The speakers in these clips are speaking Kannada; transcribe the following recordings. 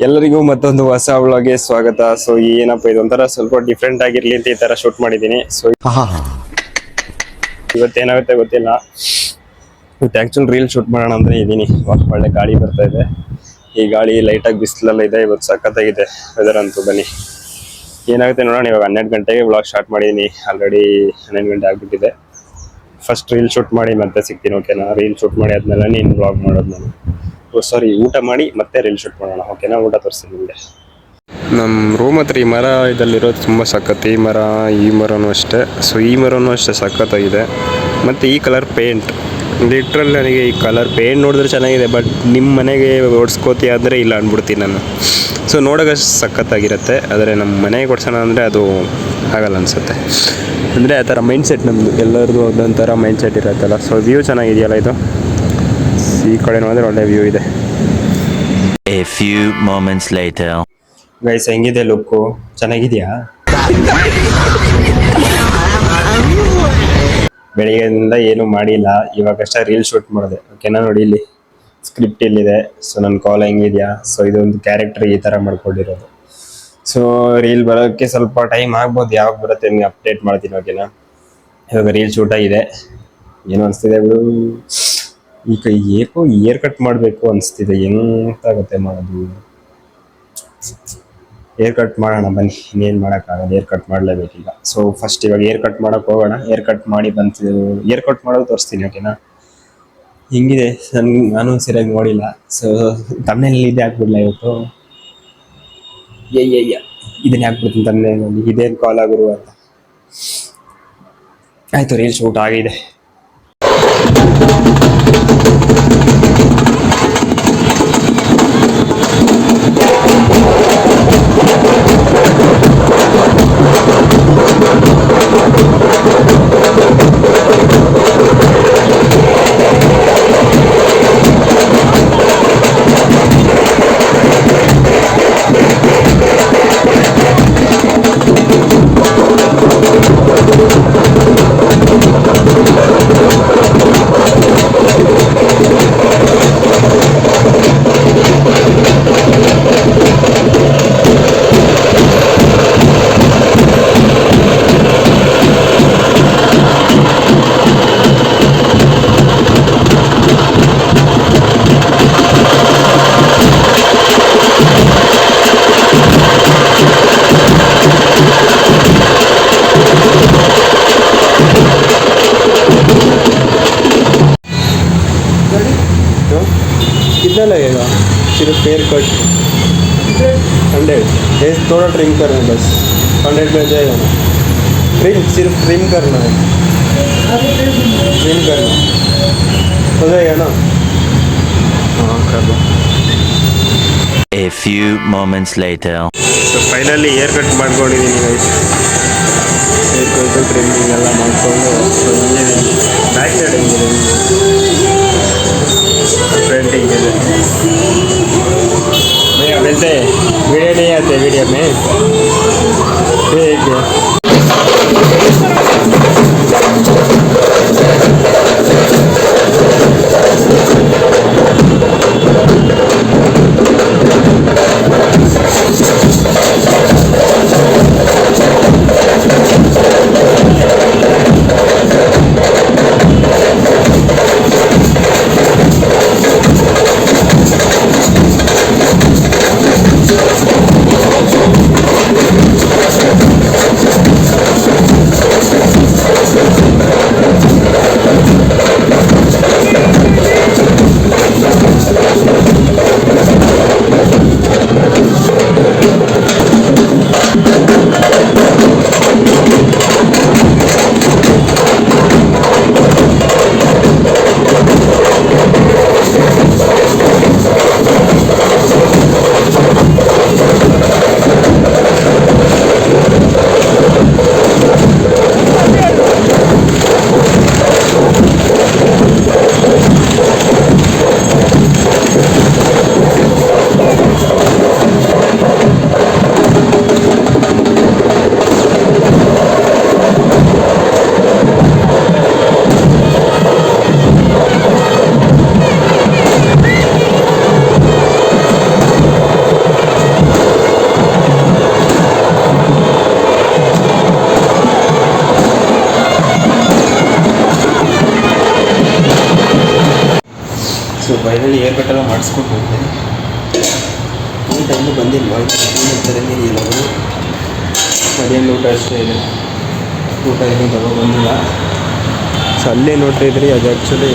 ಎಲ್ಲರಿಗೂ ಮತ್ತೊಂದು ಹೊಸ ವ್ಲಾಗ್ಗೆ ಸ್ವಾಗತ. ಸೊ ಏನಪ್ಪ ಇದು ಒಂಥರ ಸ್ವಲ್ಪ ಡಿಫ್ರೆಂಟ್ ಆಗಿರ್ಲಿ ಅಂತ ಈ ತರ ಶೂಟ್ ಮಾಡಿದ್ದೀನಿ. ಸೊ ಇವತ್ತೇನಾಗುತ್ತೆ ಗೊತ್ತಿಲ್ಲ. ಇವತ್ತು ಆಕ್ಚುಲ್ ರೀಲ್ ಶೂಟ್ ಮಾಡೋಣ ಅಂದ್ರೆ ಇದೀನಿ. ಒಳ್ಳೆ ಗಾಳಿ ಬರ್ತಾ ಇದೆ. ಈ ಗಾಳಿ ಲೈಟ್ ಆಗಿ ಬಿಸಿಲೆಲ್ಲ ಇದೆ. ಇವತ್ತು ಸಖತ್ತಾಗಿದೆ ವೆದರ್ ಅಂತೂ. ಬನ್ನಿ ಏನಾಗುತ್ತೆ ನೋಡೋಣ. ಇವಾಗ 12 ಗಂಟೆಗೆ ವ್ಲಾಗ್ ಸ್ಟಾರ್ಟ್ ಮಾಡಿದ್ದೀನಿ. ಆಲ್ರೆಡಿ 12 ಗಂಟೆ ಆಗ್ಬಿಟ್ಟಿದೆ. ಫಸ್ಟ್ ರೀಲ್ ಶೂಟ್ ಮಾಡಿ ಮತ್ತೆ ಸಿಗ್ತೀನಿ, ಓಕೆನಾ? ರೀಲ್ ಶೂಟ್ ಮಾಡಿ ಆದ್ಮೇಲೆ ನೀನು ವ್ಲಾಗ್ ಮಾಡೋದು ನಾನು. ಸಾರಿ, ಊಟ ಮಾಡಿ ಮತ್ತೆ ರೀಲ್ ಶೂಟ್ ಮಾಡೋಣ, ಓಕೆನಾ? ಊಟ ತೋರಿಸ್ತೀನಿ ನಿಮಗೆ. ನಮ್ಮ ರೂಮ್ ಹತ್ರ ಈ ಮರ ಇದಲ್ಲಿರೋದು ತುಂಬ ಸಖತ್. ಈ ಮರನೂ ಅಷ್ಟೇ. ಸೊ ಈ ಮರನೂ ಅಷ್ಟೇ ಸಖತ್ತಾಗಿದೆ. ಮತ್ತು ಈ ಕಲರ್ ಪೇಂಟ್ ಲಿಟ್ರಲ್ ನನಗೆ ಈ ಕಲರ್ ಪೇಂಟ್ ನೋಡಿದ್ರೆ ಚೆನ್ನಾಗಿದೆ. ಬಟ್ ನಿಮ್ಮ ಮನೆಗೆ ಓಡಿಸ್ಕೋತಿ ಆದರೆ ಇಲ್ಲ ಅಂದ್ಬಿಡ್ತೀನಿ ನಾನು. ಸೊ ನೋಡೋಕಷ್ಟು ಸಖತ್ತಾಗಿರುತ್ತೆ. ಆದರೆ ನಮ್ಮ ಮನೆಗೆ ಕೊಡ್ಸೋಣ ಅಂದರೆ ಅದು ಆಗಲ್ಲ ಅನಿಸುತ್ತೆ. ಅಂದರೆ ಆ ಥರ ಮೈಂಡ್ ಸೆಟ್ ನಮ್ಮದು. ಎಲ್ಲರದ್ದು ಒಂದೊಂಥರ ಮೈಂಡ್ ಸೆಟ್ ಇರುತ್ತಲ್ಲ. ಸೊ ವ್ಯೂ ಚೆನ್ನಾಗಿದೆಯಲ್ಲ ಇದು. ಈ ಕಡೆ ನೋಡಿದ್ರೆ ಒಳ್ಳೆ ವ್ಯೂ ಇದೆ. A few moments later. Guys ಹೆಂಗಿದೆ ಲುಕ್ಕು? ಚೆನ್ನಾಗಿದೆಯಾ? ಬೆಳಿಗ್ಗೆಯಿಂದ ಏನು ಮಾಡಿಲ್ಲ, ಇವಾಗಷ್ಟೇ ರೀಲ್ ಶೂಟ್ ಮಾಡಿದೆ, ಓಕೆನಾ? ನೋಡಿ ಇಲ್ಲಿ ಸ್ಕ್ರಿಪ್ಟ್ ಇಲ್ಲಿದೆ. ಸೊ ನನ್ನ ಕಾಲ್ ಹೆಂಗಿದೆಯಾ? ಸೊ ಇದೊಂದು ಕ್ಯಾರೆಕ್ಟರ್ ಈ ಥರ ಮಾಡ್ಕೊಂಡಿರೋದು. ಸೊ ರೀಲ್ ಬರೋಕ್ಕೆ ಸ್ವಲ್ಪ ಟೈಮ್ ಆಗ್ಬೋದು. ಯಾವಾಗ ಬರುತ್ತೆ ನಿಮಗೆ ಅಪ್ಡೇಟ್ ಮಾಡ್ತೀನಿ, ಓಕೆನಾ? ಇವಾಗ ರೀಲ್ ಶೂಟ್ ಆಗಿದೆ. ಏನು ಅನಿಸ್ತಿದೆ ಬಿಡು. ಈಗ ಏಕೋ ಏರ್ ಕಟ್ ಮಾಡಬೇಕು ಅನಿಸ್ತಿದೆ. ಎಂತಾಗುತ್ತೆ ಮಾಡೋದು? ಏರ್ ಕಟ್ ಮಾಡೋಣ ಬನ್ನಿ. ಇನ್ನೇನು ಮಾಡೋಕ್ಕಾಗಲ್ಲ, ಏರ್ ಕಟ್ ಮಾಡಲೇಬೇಕೀಗ. ಸೊ ಫಸ್ಟ್ ಇವಾಗ ಏರ್ ಕಟ್ ಮಾಡೋಕೆ ಹೋಗೋಣ. ಏರ್ ಕಟ್ ಮಾಡಿ ಬಂತು. ಏರ್ ಕಟ್ ಮಾಡೋದು ತೋರಿಸ್ತೀನಿ, ಓಕೆನಾ? ಹಿಂಗಿದೆ. ನಾನು ಸರಿಯಾಗಿ ನೋಡಿಲ್ಲ. ಸೊ ತಮ್ಮನೇಲಿ ಇದೇ ಹಾಕ್ಬಿಡ್ಲ ಇವತ್ತು. ಇದನ್ನೇ ಹಾಕ್ಬಿಡ್ತೀನಿ ತಮ್ಮನೇಲಿ. ಇದೇನು ಕಾಲ್ ಆಗಿರುವ ಅಂತ. ಆಯಿತು, ರೀಲ್ ಶೂಟ್ ಆಗಿದೆ. कितना लगेगा? सिर्फ हेयर कट 100. थोड़ा ट्रिम करना है बस. 100 में जाएगा ना? सिर्फ ट्रिम करना है. ट्रिम करना हो जाएगा ना? हाँ कर लो. A few moments later. So finally hair cut ಮಾಡ್ಕೊಂಡಿದ್ದೀನಿ ಗೈಸ್. ಹೇರ್ ಕಟ್ ಟ್ರಿಮ್ಮಿಂಗ್ ಎಲ್ಲ ಮಾಡ್ಕೊಂಡು ಬ್ಯಾಕ್ ಸೈಡ್ ಹೆಂಗಿದೆ, फ्रंट हिंगे. भैया वैसे वीडियो नहीं आते, वीडियो में ठीक है. ಸೊ ಫೈನಲಿ ಏರ್ ಕಟ್ಟೆಲ್ಲ ಮಾಡಿಸ್ಕೊಂಡು ಹೋಗ್ತೇನೆ. ಊಟ ಇನ್ನೂ ಬಂದಿಲ್ಲ, ತರಂಗೇ ಇಲ್ಲ ಅವರು. ಮಧ್ಯಾಹ್ನ ಊಟ ಅಷ್ಟೇ ಇದೆ, ಊಟ ಇನ್ನೂ ಬಂದಿಲ್ಲ. ಸೊ ಅಲ್ಲೇ ನೋಡ್ತಾ ಇದ್ರಿ, ಅದು ಆ್ಯಕ್ಚುಲಿ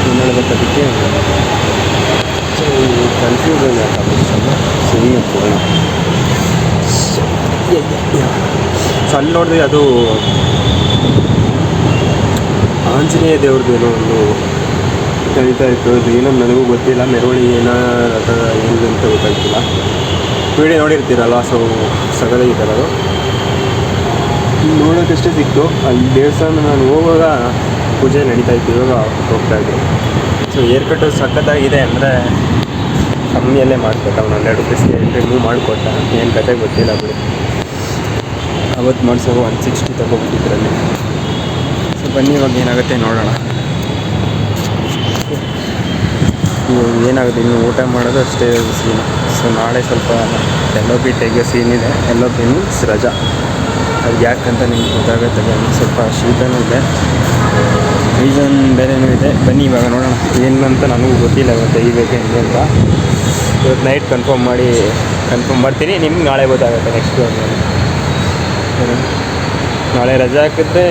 ಏನು ಹೇಳ್ಬೇಕದಕ್ಕೆ ಸೊ ಕನ್ಫ್ಯೂಸನ್ ಆಗ್ತಲ್ಲ. ಸುಮ್ಮನೆ ಪೂರ್ಣ ಸೊ ಅಲ್ಲಿ ನೋಡಿದ್ರೆ ಅದು ಆಂಜನೇಯ ದೇವ್ರದ್ದು ಏನೋ ಒಂದು ನಡೀತಾ ಇತ್ತು. ಅದು ಏನೋ ನನಗೂ ಗೊತ್ತಿಲ್ಲ, ಮೆರವಣಿಗೆ ಏನೋ ಅಥವಾ ಏನು ಅಂತ ಗೊತ್ತಾಗ್ತಿಲ್ಲ. ವಿಡಿಯೋ ನೋಡಿರ್ತೀರಲ್ಲ, ಸೊ ಸಗದಾಗಿತ್ತಲ್ಲ ಅದು, ನೋಡೋಕ್ಕಷ್ಟೇ ಸಿಕ್ತು. ಅಲ್ಲಿ ದೇವಸ್ಥಾನ ನಾನು ಹೋಗುವಾಗ ಪೂಜೆ ನಡೀತಾ ಇತ್ತು, ಇವಾಗ ಹೋಗ್ತಾಯಿದ್ರು. ಸೊ ಏರ್ ಕಟ್ಟು ಸಖತ್ತಾಗಿದೆ, ಅಂದರೆ ಕಮ್ಮಿಯಲ್ಲೇ ಮಾಡಿಕೊಟ್ಟ, ಒಂದು 100 ರೂಪೀಸ್ಗೆ ರಿಮೂವ್ ಮಾಡಿಕೊಟ್ಟ. ಏನು ಕತೆ ಗೊತ್ತಿಲ್ಲ ಬಿಡಿ. ಅವತ್ತು ಮಾಡಿಸೋ 160 ತಗೋಬಿಟ್ಟಿದ್ರಲ್ಲಿ. ಸೊ ಬನ್ನಿ ಇವಾಗ ಏನಾಗುತ್ತೆ ನೋಡೋಣ. ಇವಾಗ ಏನಾಗುತ್ತೆ, ಇನ್ನು ಊಟ ಮಾಡೋದು ಅಷ್ಟೇ ಸೀನು. ಸೊ ನಾಳೆ ಸ್ವಲ್ಪ LOP ತೆಗೆಯೋ ಸೀನ್ ಇದೆ. LOP ಮೀನ್ಸ್ ರಜಾ. ಅದು ಯಾಕಂತ ನಿಮ್ಗೆ ಗೊತ್ತಾಗುತ್ತೆ. ಸ್ವಲ್ಪ ಶೀತನೂ ಇದೆ, ರೀಸನ್ ಬೇರೆನೂ ಇದೆ. ಬನ್ನಿ ಇವಾಗ ನೋಡೋಣ. ಏನಂತ ನನಗೂ ಗೊತ್ತಿಲ್ಲ ಇವತ್ತು ತೆಗಿಬೇಕು ಹೆಂಗೆ ಅಂತ. ಇವತ್ತು ನೈಟ್ ಕನ್ಫರ್ಮ್ ಮಾಡ್ತೀನಿ. ನಿಮ್ಗೆ ನಾಳೆ ಗೊತ್ತಾಗುತ್ತೆ ನೆಕ್ಸ್ಟ್ ಆದಮೇಲೆ. ನಾಳೆ ರಜೆ ಹಾಕಿದ್ರೆ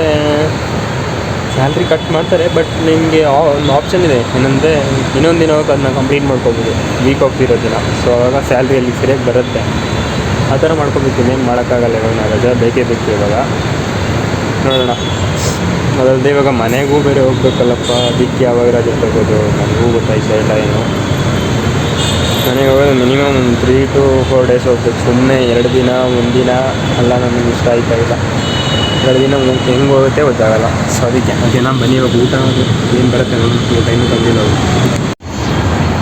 ಸ್ಯಾಲ್ರಿ ಕಟ್ ಮಾಡ್ತಾರೆ, ಬಟ್ ನಿಮಗೆ ಒಂದು ಆಪ್ಷನ್ ಇದೆ ಏನಂದರೆ ಇನ್ನೊಂದು ದಿನ ಅದನ್ನ ಕಂಪ್ಲೀಟ್ ಮಾಡ್ಕೊಬೋದು, ವೀಕ್ ಹೋಗ್ತಿರೋ ದಿನ. ಸೊ ಆವಾಗ ಸ್ಯಾಲ್ರಿಯಲ್ಲಿ ಸರಿಯಾಗಿ ಬರುತ್ತೆ. ಆ ಥರ ಮಾಡ್ಕೊಬೇಕು, ಇನ್ನೇನು ಮಾಡೋಕ್ಕಾಗಲ್ಲ. ಇವಾಗ ನಾವು ರಜೆ ಬೇಕೇ ಬೇಕು ಇವಾಗ. ನೋಡೋಣ. ಅದಲ್ಲದೆ ಇವಾಗ ಮನೆಗೂ ಬೇರೆ ಹೋಗ್ಬೇಕಲ್ಲಪ್ಪ, ಅದಕ್ಕೆ ಯಾವಾಗ ರಜೆ ತಗೋದು ನನಗೂ ಗೊತ್ತಾಯ್ತಾ ಇಲ್ಲ ಏನು. ಮನೆಗೆ ಹೋಗೋದು ಮಿನಿಮಮ್ 3 to 4 ಡೇಸ್ ಹೋಗ್ಬೇಕು. ಸುಮ್ಮನೆ 2 ದಿನ 1 ದಿನ ಎಲ್ಲ ನನಗೆ ಇಷ್ಟ ಆಯ್ತಾ ಇಲ್ಲ. 2 ದಿನ ಹೆಂಗೆ ಹೋಗುತ್ತೆ ಗೊತ್ತಾಗಲ್ಲ. ಸೊ ಅದಕ್ಕೆ ಓಕೆನಾ. ಬನ್ನಿ ಇವಾಗ ಊಟ ಏನು ಬರುತ್ತೆ ಊಟ ಇನ್ನೂ ಬಂದಿಲ್ಲ.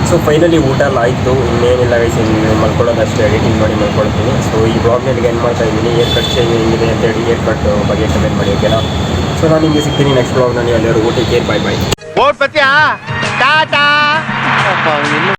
ಸೊ ಫೈನಲಿ ಊಟ ಎಲ್ಲ ಆಯಿತು. ಇನ್ನೇನಿಲ್ಲ ಗೈಸ್, ಇನ್ನು ಮಲ್ಕೊಳ್ಳೋದು ಅಷ್ಟೇ, ಎಡಿಟಿಂಗ್ ಮಾಡಿ ಮಲ್ಕೊಳ್ತೀನಿ. ಸೊ ಈ ಬ್ಲಾಗ್ನಲ್ಲಿ ಏನು ಮಾಡ್ತಾ ಇದ್ದೀನಿ, ಏರ್ ಕಟ್ ಚೇಂಜ್ ಹೆಂಗಿದೆ ಅಂತೇಳಿ ಏರ್ ಕಟ್ ಬಗ್ಗೆ ಕಮೆಂಟ್ ಮಾಡಿ ಓಕೆನಾ. ಸೊ ನಾನು ನಿಮಗೆ ಸಿಗ್ತೀನಿ ನೆಕ್ಸ್ಟ್ ಬ್ಲಾಗ್ನಲ್ಲಿ. ಎಲ್ಲರೂ ಊಟಕ್ಕೆ ಬಾಯ್ ಬಾಯ್.